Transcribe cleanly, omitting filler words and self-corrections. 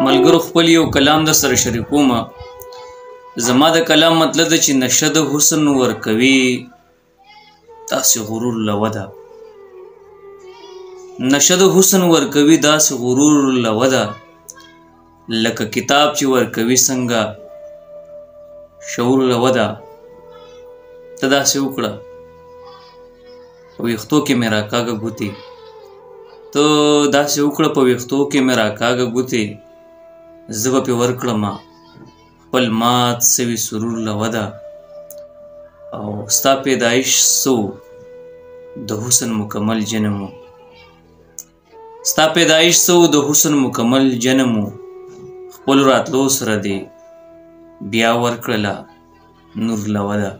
ملګرو خپل یو کلام د سره شریکوم. زما د کلام مطلب ده چې نشه د حسن ورکوي داسې غرور له وده، نشه د حسن ورکوي داسې غرور له وده، لکه کتاب چې ورکوي څنګه شعور له وده. ته داسې وکړه په ویښتو کې مې راکاږه ګوتې، ته داسې وکړه په ویښتو کې مې راکاږه ګوتې، زه به پې ورکړمه خپل مات سوي سرور له وده. او ستا پیدایش سو د حسن مکمل جنم و، ستا پیدایش سو د حسن مکمل جنم و، خپل راتلو سره دې بیا ورکړله نور له وده.